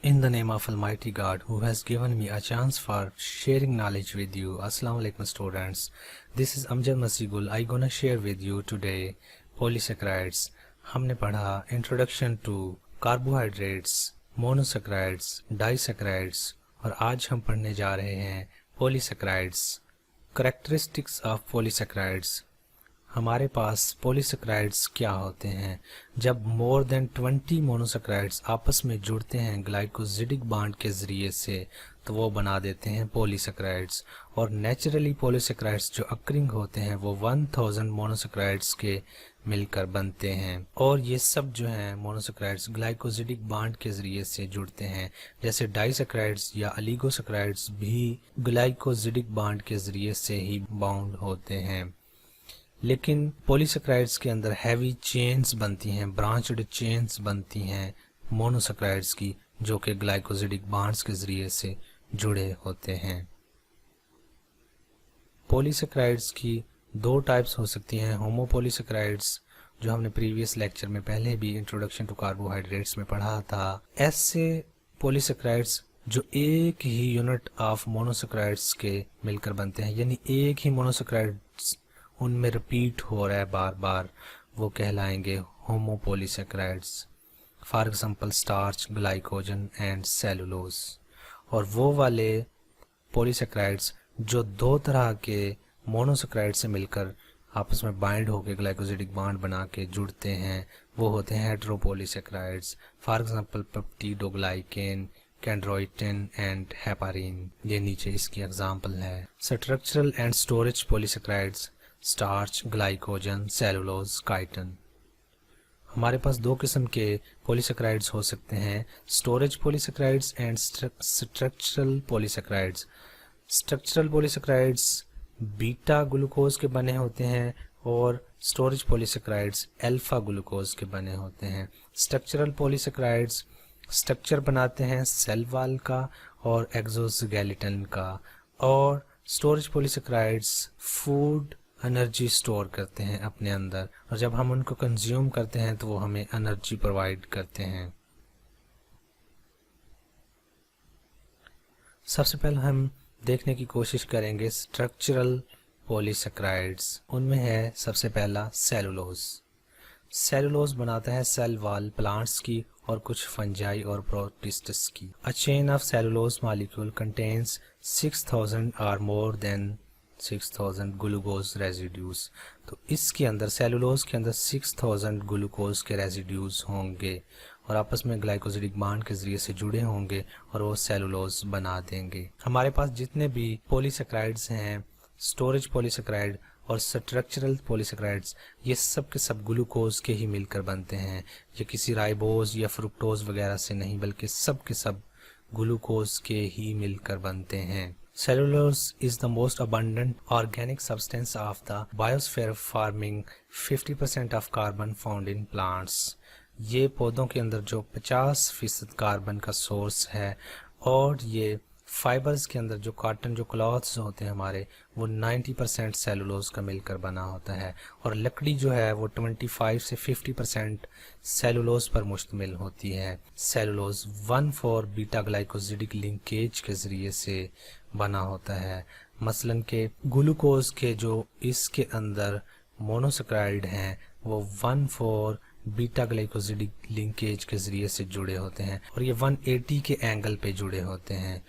In the name of Almighty God, who has given me a chance for sharing knowledge with you. Assalamu alaikum students. This is Amjad Masihgul. I gonna share with you today polysaccharides. हमने पढ़ा Introduction to Carbohydrates, Monosaccharides, Disaccharides और आज हम पढ़ने जा रहे हैं Polysaccharides. Characteristics of Polysaccharides. हमारे पास पॉलीसेक्राइड्स क्या होते हैं? जब मोर देन 20 मोनोसेक्राइड्स आपस में जुड़ते हैं ग्लाइकोजिडिक बॉन्ड के ज़रिए से तो वो बना देते हैं पॉलीसेक्राइड्स। और नेचुरली पॉलीसेक्राइड्स जो अक्रिंग होते हैं वो 1000 मोनोसेक्राइड्स के मिलकर बनते हैं। और ये सब जो हैं मोनोसेक्राइड्स ग्लाइकोजिडिक बॉन्ड के ज़रिए से जुड़ते हैं। जैसे डाइसेक्राइड्स या अलीगोसेक्राइड्स भी ग्लाइकोजिडिक बॉन्ड के ज़रिए से ही बाउंड होते हैं। लेकिन पॉलीसेक्राइड्स के अंदर हैवी चेन्स बनती हैं, ब्रांच्ड चेन्स बनती हैं मोनोसेक्राइड्स की, जो कि ग्लाइकोजिडिक बॉन्ड्स के ज़रिए से जुड़े होते हैं। पॉलीसेक्राइड्स की दो टाइप्स हो सकती हैं। होमोपॉलीसेक्राइड्स जो हमने प्रीवियस लेक्चर में पहले भी इंट्रोडक्शन टू कार्बोहाइड्रेट्स में पढ़ा था। ऐसे पॉलीसेक्राइड्स जो एक ही यूनिट ऑफ मोनोसेक्राइड्स के मिलकर बनते हैं, यानी एक ही मोनोसेक्राइड्स उनमें रिपीट हो रहा है बार बार, वो कहलाएंगे homopolysaccharides. For example starch, glycogen and cellulose. और वो वाले पॉलीसेक्राइड्स जो दो तरह के मोनोसेक्राइड से मिलकर आपस में बाइंड होकर ग्लाइकोजिडिक बॉन्ड बना के जुड़ते हैं वो होते हैं heteropolysaccharides. For example peptidoglycan, chondroitin and heparin. ये नीचे इसकी एग्जांपल है। Structural and storage polysaccharides starch, glycogen, cellulose, chitin. हमारे पास दो किस्म के पॉलीसेक्राइड्स हो सकते हैं, storage polysaccharides and structural polysaccharides. Structural polysaccharides beta glucose के बने होते हैं और स्टोरेज पॉलीसेक्राइड्स अल्फा ग्लूकोज के बने होते हैं। स्ट्रक्चरल पॉलीसेक्राइड्स स्ट्रक्चर बनाते हैं सेल वॉल का और एक्सोस्केलेटन का, और storage polysaccharides food energy store करते हैं अपने अंदर, और जब हम उनको कंज्यूम करते हैं तो वो हमें एनर्जी प्रोवाइड करते हैं। सबसे पहले हम देखने की कोशिश करेंगे स्ट्रक्चरल पॉलीसेक्राइड्स। उनमें है सबसे पहला सेलुलोज। सेलुलोज बनाता है सेल वॉल प्लांट्स की और कुछ फंजाई और प्रोटिस्ट्स की। A chain of cellulose molecule contains 6000 और मोर देन 6000 ग्लूकोज रेजिड्यूज। तो इसके अंदर सेलुलोज के अंदर 6000 ग्लूकोज के रेजिड्यूज होंगे और आपस में ग्लाइकोजिडिक बॉन्ड के जरिए से जुड़े होंगे और वो सेलुलोज बना देंगे। हमारे पास जितने भी पॉलीसेक्राइड्स हैं, स्टोरेज पॉलीसेक्राइड और स्ट्रक्चरल पॉलीसेक्राइड्स, ये सब के सब ग्लूकोज के ही मिलकर बनते हैं। ये किसी राइबोज या फ्रुक्टोज वगैरह से नहीं, बल्कि सब के सब ग्लूकोज के ही मिलकर बनते हैं। Cellulose is the most abundant organic substance of the biosphere, forming 50% of carbon found in plants. ये पौधों के अंदर जो 50% कार्बन का सोर्स है, और ये फाइबर्स के अंदर जो कॉटन, जो क्लॉथ्स होते हैं हमारे, वो 90% सेलुलोज का मिलकर बना होता है। और लकड़ी जो है वो 25 से 50% सेलुलोज पर मुश्तमिल होती है। सेलुलोज 1,4 बीटा ग्लाइकोजिडिक लिंकेज के ज़रिए से बना होता है। मसलन के ग्लूकोज के जो इसके अंदर मोनोसेक्राइड हैं वो 1,4 बीटा ग्लाइकोजिडिक लिंकेज के ज़रिए से जुड़े होते हैं और ये 180 के एंगल पे जुड़े होते हैं।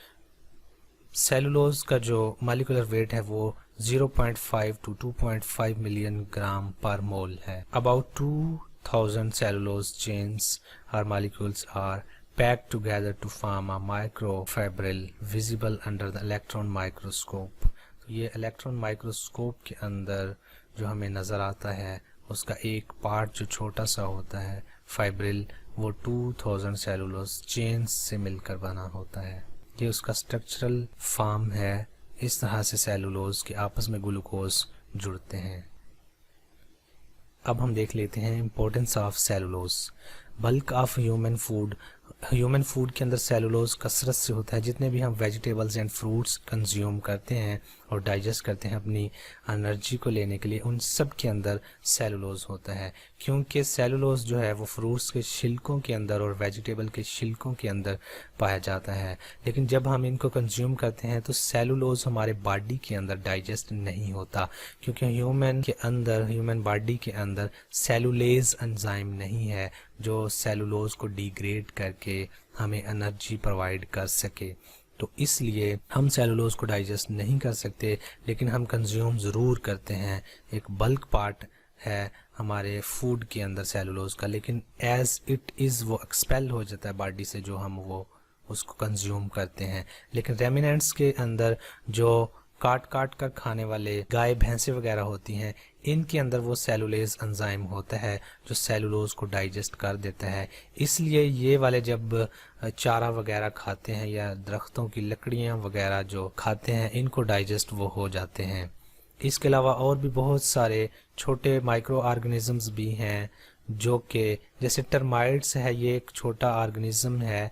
सेलुलोज का जो मॉलिक्यूलर वेट है वो 0.5 to 2.5 मिलियन ग्राम पर मोल है। About 2000 cellulose chains or molecules are packed together to form a microfibril visible under the electron microscope. तो ये इलेक्ट्रॉन माइक्रोस्कोप के अंदर जो हमें नज़र आता है उसका एक पार्ट जो छोटा सा होता है फाइब्रिल, वो 2000 सेलुलोज चेन्स से मिलकर बना होता है। ये उसका स्ट्रक्चरल फॉर्म है। इस तरह से सेलुलोज के आपस में ग्लूकोज जुड़ते हैं। अब हम देख लेते हैं importance of cellulose. Bulk of human food human food के अंदर सेलुलोज कसरत से होता है। जितने भी हम वेजिटेबल्स एंड फ्रूट्स कंज्यूम करते हैं और डाइजेस्ट करते हैं अपनी एनर्जी को लेने के लिए, उन सब के अंदर सेलुलोज होता है। क्योंकि सेलुलोज जो है वो फ्रूट्स के छिलकों के अंदर और वेजिटेबल के छिलकों के अंदर पाया जाता है। लेकिन जब हम इनको कंज्यूम करते हैं तो सेलुलोज हमारे बॉडी के अंदर डाइजेस्ट नहीं होता, क्योंकि ह्यूमन बॉडी के अंदर सेलुलेज एंजाइम नहीं है जो सेलुलोज को डिग्रेड करके हमें एनर्जी प्रोवाइड कर सके। तो इसलिए हम सेलुलोज को डाइजेस्ट नहीं कर सकते, लेकिन हम कंज्यूम ज़रूर करते हैं। एक बल्क पार्ट है हमारे फूड के अंदर सेलुलोज का, लेकिन एज इट इज़ वो एक्सपेल हो जाता है बॉडी से जो हम वो उसको कंज्यूम करते हैं। लेकिन रेमिनेंट्स के अंदर जो काट काट कर खाने वाले गाय भैंसे वगैरह होती हैं, इनके अंदर वो सेलुलेज एंजाइम होता है जो सेलुलोज को डाइजेस्ट कर देता है। इसलिए ये वाले जब चारा वगैरह खाते हैं या दरख्तों की लकड़ियाँ वगैरह जो खाते हैं, इनको डाइजेस्ट वो हो जाते हैं। इसके अलावा और भी बहुत सारे छोटे माइक्रो ऑर्गेनिजम्स भी हैं जो कि जैसे टर्माइट्स है, ये एक छोटा ऑर्गेनिज्म है,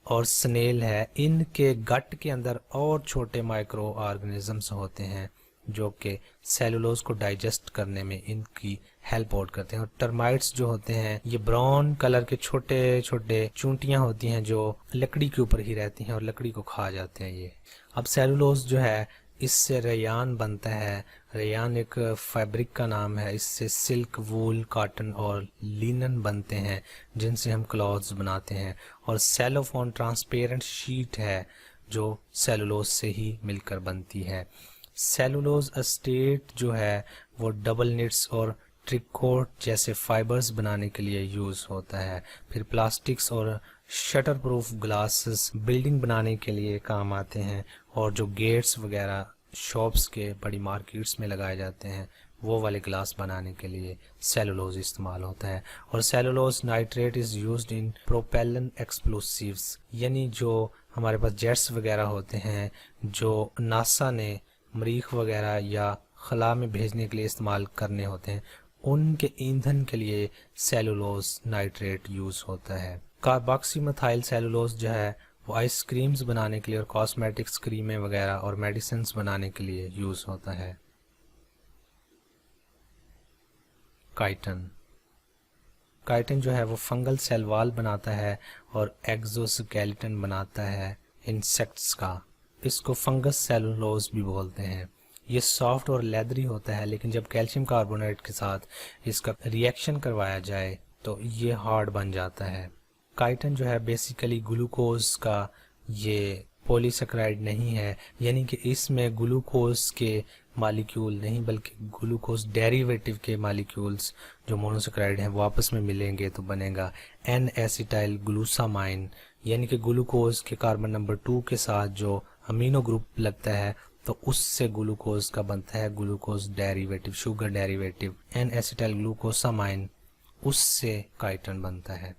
और स्नेल है। इनके गट के अंदर और छोटे माइक्रो ऑर्गेनिजम्स होते हैं जो कि सेलुलोज को डाइजेस्ट करने में इनकी हेल्प आउट करते हैं। और टर्माइट्स जो होते हैं ये ब्राउन कलर के छोटे छोटे चूंटियां होती हैं जो लकड़ी के ऊपर ही रहती हैं और लकड़ी को खा जाते हैं ये। अब सेलुलोज जो है इससे रेयान बनता है। रेयान एक फैब्रिक का नाम है। इससे सिल्क, वूल, कॉटन और लिनन बनते हैं जिनसे हम क्लॉथ्स बनाते हैं। और सेलोफोन ट्रांसपेरेंट शीट है जो सेलुलोज से ही मिलकर बनती है। सेलुलोज एस्टेट जो है वो डबल निट्स और ट्रिकोट जैसे फाइबर्स बनाने के लिए यूज़ होता है। फिर प्लास्टिक्स और शटर प्रूफ ग्लासेस बिल्डिंग बनाने के लिए काम आते हैं। और जो गेट्स वगैरह शॉप्स के बड़ी मार्केट्स में लगाए जाते हैं, वो वाले ग्लास बनाने के लिए सेलुलोज इस्तेमाल होता है। और cellulose nitrate is used in propellant explosives, यानी जो हमारे पास जेट्स वगैरह होते हैं जो नासा ने मरीख वगैरह या खला में भेजने के लिए इस्तेमाल करने होते हैं, उनके ईंधन के लिए सेलुलोज नाइट्रेट यूज़ होता है। कार्बोक्सीमेथाइल सेलुलोज जो है वो आइसक्रीम्स बनाने के लिए और कॉस्मेटिक्स, क्रीमें वगैरह और मेडिसिन्स बनाने के लिए यूज़ होता है। काइटन जो है वो फंगल सेल वॉल बनाता है और एक्सोस्केलेटन बनाता है इंसेक्ट्स का। इसको फंगस सेलुलोज भी बोलते हैं। ये सॉफ्ट और लेदरी होता है, लेकिन जब कैल्शियम कार्बोनेट के साथ इसका रिएक्शन करवाया जाए तो ये हार्ड बन जाता है। काइटन जो है बेसिकली ग्लूकोज का ये पॉलीसेकेराइड नहीं है, यानी कि इसमें ग्लूकोज के मालिक्यूल नहीं बल्कि ग्लूकोज डेरिवेटिव के मालिक्यूल्स जो मोनोसेकेराइड हैं वो आपस में मिलेंगे तो बनेगा एन एसिटाइल ग्लूसामाइन, यानी कि ग्लूकोज के कार्बन नंबर 2 के साथ जो अमीनो ग्रुप लगता है तो उससे ग्लूकोज का बनता है glucose derivative, sugar derivative N acetyl glucosamine, उससे काइटन बनता है।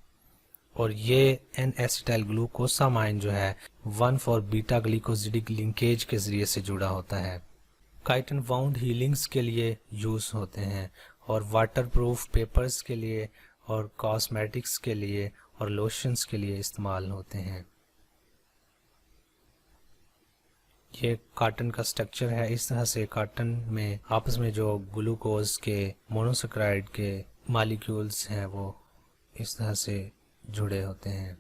और ये एन एसिटाइल ग्लूकोसामाइन जो है 1,4-बीटा ग्लिकोजिडिक लिंकेज के जरिए से जुड़ा होता है। काइटन वाउंड हीलिंग्स के लिए यूज होते हैं और वाटरप्रूफ पेपर्स के लिए और कॉस्मेटिक्स के लिए और लोशंस के लिए इस्तेमाल होते हैं। ये कॉटन का स्ट्रक्चर है। इस तरह से कॉटन में आपस में जो ग्लूकोज के मोनोसेकेराइड के मॉलिक्यूल्स हैं वो इस तरह से जुड़े होते हैं।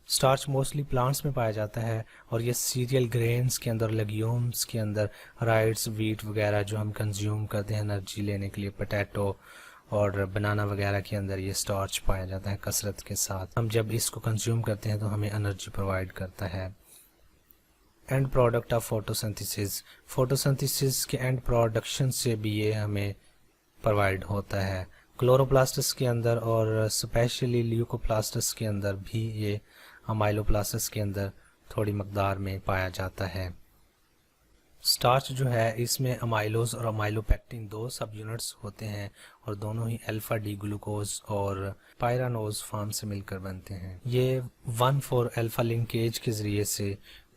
स्टार्च मोस्टली प्लांट्स में पाया जाता है और ये सीरियल ग्रेन्स के अंदर, लेग्यूम्स के अंदर, राइट्स, वीट वगैरह जो हम कंज्यूम करते हैं एनर्जी लेने के लिए, पोटैटो और बनाना वगैरह के अंदर ये स्टार्च पाया जाता है कसरत के साथ। हम जब इसको कंज्यूम करते हैं तो हमें एनर्जी प्रोवाइड करता है। एंड प्रोडक्ट ऑफ फोटोसिंथेसिस के एंड प्रोडक्शन से भी ये हमें प्रोवाइड होता है। क्लोरोप्लास्टस के अंदर और स्पेशली ल्यूकोप्लास्टस के अंदर भी ये अमाइलोप्लास्टस के अंदर थोड़ी मकदार में पाया जाता है। स्टार्च जो है इसमें अमाइलोज और अमाइलोपेक्टिन 2 सब यूनिट्स होते हैं और दोनों ही अल्फा डी ग्लूकोज और पायरानोज फॉर्म से मिलकर बनते हैं। ये 1,4 अल्फा लिंकेज के जरिए से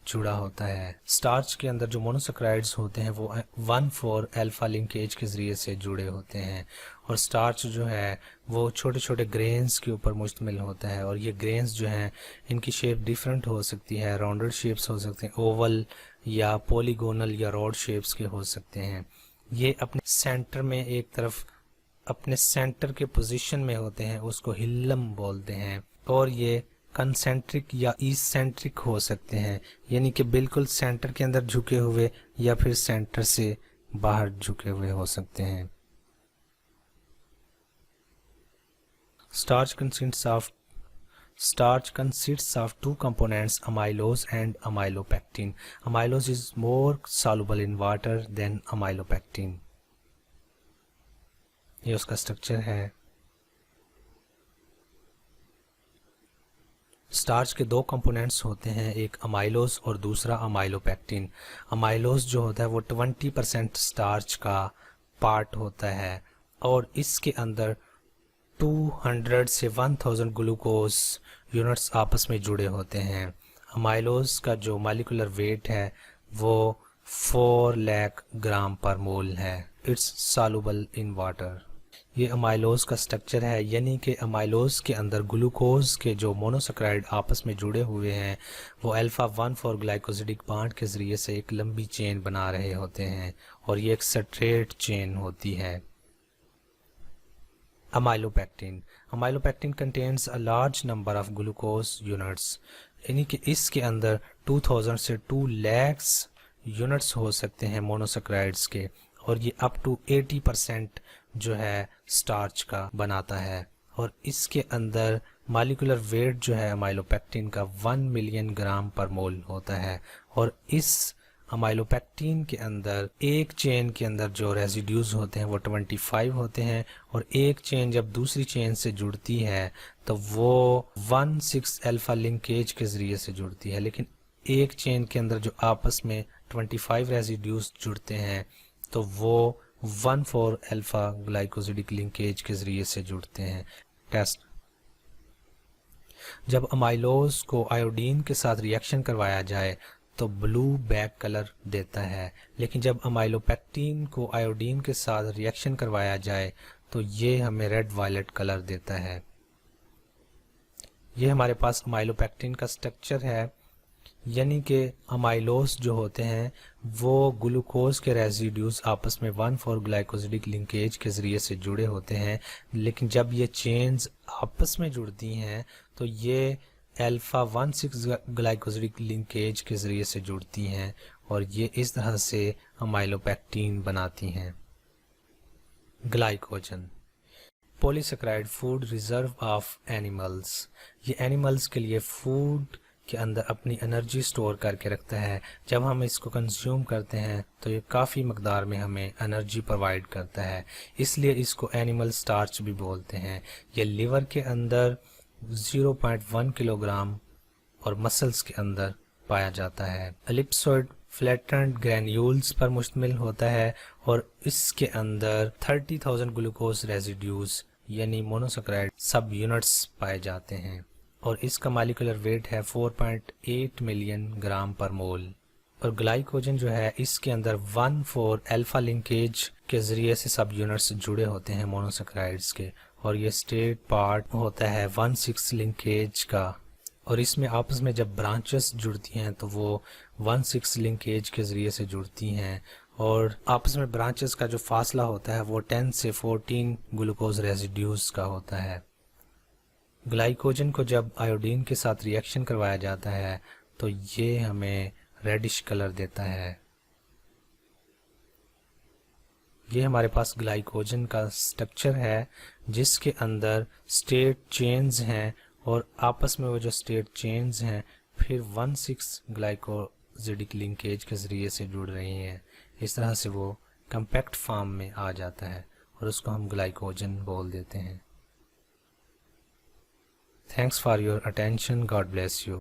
जुड़ा होता है। स्टार्च के अंदर जो मोनोसेक्राइड्स होते हैं वो 1,4 अल्फा लिंकेज के ज़रिए से जुड़े होते हैं और स्टार्च जो है वो छोटे छोटे ग्रेन्स के ऊपर मुश्तमिल होता है और ये ग्रेन्स जो हैं इनकी शेप डिफरेंट हो सकती है, राउंडेड शेप्स हो सकते हैं, ओवल या पॉलीगोनल या रॉड शेप्स के हो सकते हैं। ये अपने सेंटर में एक तरफ अपने सेंटर के पोजीशन में होते हैं, उसको हिल्लम बोलते हैं और ये कंसेंट्रिक या इसेंट्रिक हो सकते हैं, यानी कि बिल्कुल सेंटर के अंदर झुके हुए या फिर सेंटर से बाहर झुके हुए हो सकते हैं। Starch consists of two components, amylose and amylopectin. Amylose is more soluble in water than amylopectin. ये उसका स्ट्रक्चर है। स्टार्च के दो कंपोनेंट्स होते हैं, एक अमाइलोज और दूसरा अमाइलोपेक्टिन। अमाइलोज जो होता है वो 20% स्टार्च का पार्ट होता है और इसके अंदर 200 से 1000 ग्लूकोज यूनिट्स आपस में जुड़े होते हैं। अमाइलोज का जो मॉलिक्यूलर वेट है वो 4 लाख ग्राम पर मोल है। It's soluble in water. ये अमाइलोज का स्ट्रक्चर है, यानी कि अमाइलोज के अंदर ग्लूकोज के जो मोनोसेक्राइड आपस में जुड़े हुए हैं वो अल्फा 1,4 ग्लाइकोसिडिक बॉन्ड के ज़रिए से एक लंबी चेन बना रहे होते हैं और ये एक स्ट्रेट चेन होती है। Amylopectin contains a large number of glucose units, यानी कि इसके अंदर 2000 से 2 lakhs यूनिट्स हो सकते हैं मोनोसेक्राइड्स के और ये अप टू 80% जो है स्टार्च का बनाता है और इसके अंदर मॉलिक्यूलर वेट जो है अमाइलोपेक्टिन का 1 मिलियन ग्राम पर मोल होता है और इस अमाइलोपेक्टिन के अंदर एक चेन के अंदर जो रेजिड्यूज होते हैं वो 25 होते हैं और एक चेन जब दूसरी चेन से जुड़ती है तो वो 1,6 अल्फा लिंकेज के ज़रिए से जुड़ती है, लेकिन एक चेन के अंदर जो आपस में 25 रेजिड्यूज जुड़ते हैं तो वो 1,4 अल्फा ग्लाइकोसिडिक लिंकेज के ज़रिए से जुड़ते हैं। टेस्ट: जब अमाइलोज को आयोडीन के साथ रिएक्शन करवाया जाए तो ब्लू बैक कलर देता है, लेकिन जब अमाइलोपेक्टिन को आयोडीन के साथ रिएक्शन करवाया जाए तो ये हमें रेड वायलेट कलर देता है। ये हमारे पास अमाइलोपेक्टिन का स्ट्रक्चर है, यानी कि अमाइलोज जो होते हैं वो ग्लूकोज के रेजिड्यूज आपस में 1,4 ग्लाइकोसिडिक लिंकेज के ज़रिए से जुड़े होते हैं, लेकिन जब ये चेन्स आपस में जुड़ती हैं तो ये अल्फा 1,6 ग्लाइकोसिडिक लिंकेज के ज़रिए से जुड़ती हैं और ये इस तरह से अमाइलोपेक्टिन बनाती हैं। Glycogen polysaccharide food reserve of animals. ये एनिमल्स के लिए फूड के अंदर अपनी एनर्जी स्टोर करके रखता है। जब हम इसको कंज्यूम करते हैं तो ये काफ़ी मकदार में हमें एनर्जी प्रोवाइड करता है, इसलिए इसको एनिमल स्टार्च भी बोलते हैं। ये लिवर के अंदर 0.1 किलोग्राम और मसल्स के अंदर पाया जाता है। एलिप्सोइड फ्लैटेंड ग्रैन्यूल्स पर मुश्तमिल होता है और इसके अंदर 30,000 ग्लूकोज रेजिड्यूज यानी मोनोसेकेराइड सब यूनिट्स पाए जाते हैं और इसका मॉलिक्यूलर वेट है 4.8 मिलियन ग्राम पर मोल। और ग्लाइकोजन जो है इसके अंदर 1,4 अल्फा लिंकेज के ज़रिए से सब यूनिट्स जुड़े होते हैं मोनोसेकेराइड्स के और ये स्टेट पार्ट होता है 1,6 लिंकेज का और इसमें आपस में जब ब्रांचेस जुड़ती हैं तो वो 1,6 लिंकेज के ज़रिए से जुड़ती हैं और आपस में ब्रांचेस का जो फासला होता है वो 10 से 14 ग्लूकोज रेजिड्यूज का होता है। ग्लाइकोजन को जब आयोडीन के साथ रिएक्शन करवाया जाता है तो ये हमें रेडिश कलर देता है। ये हमारे पास ग्लाइकोजन का स्ट्रक्चर है जिसके अंदर स्टेट चेन्स हैं और आपस में वो जो स्टेट चेन्स हैं फिर 1,6 ग्लाइकोसिडिक लिंकेज के ज़रिए से जुड़ रही हैं। इस तरह से वो कम्पैक्ट फॉर्म में आ जाता है और उसको हम ग्लाइकोजन बोल देते हैं। Thanks for your attention. God bless you.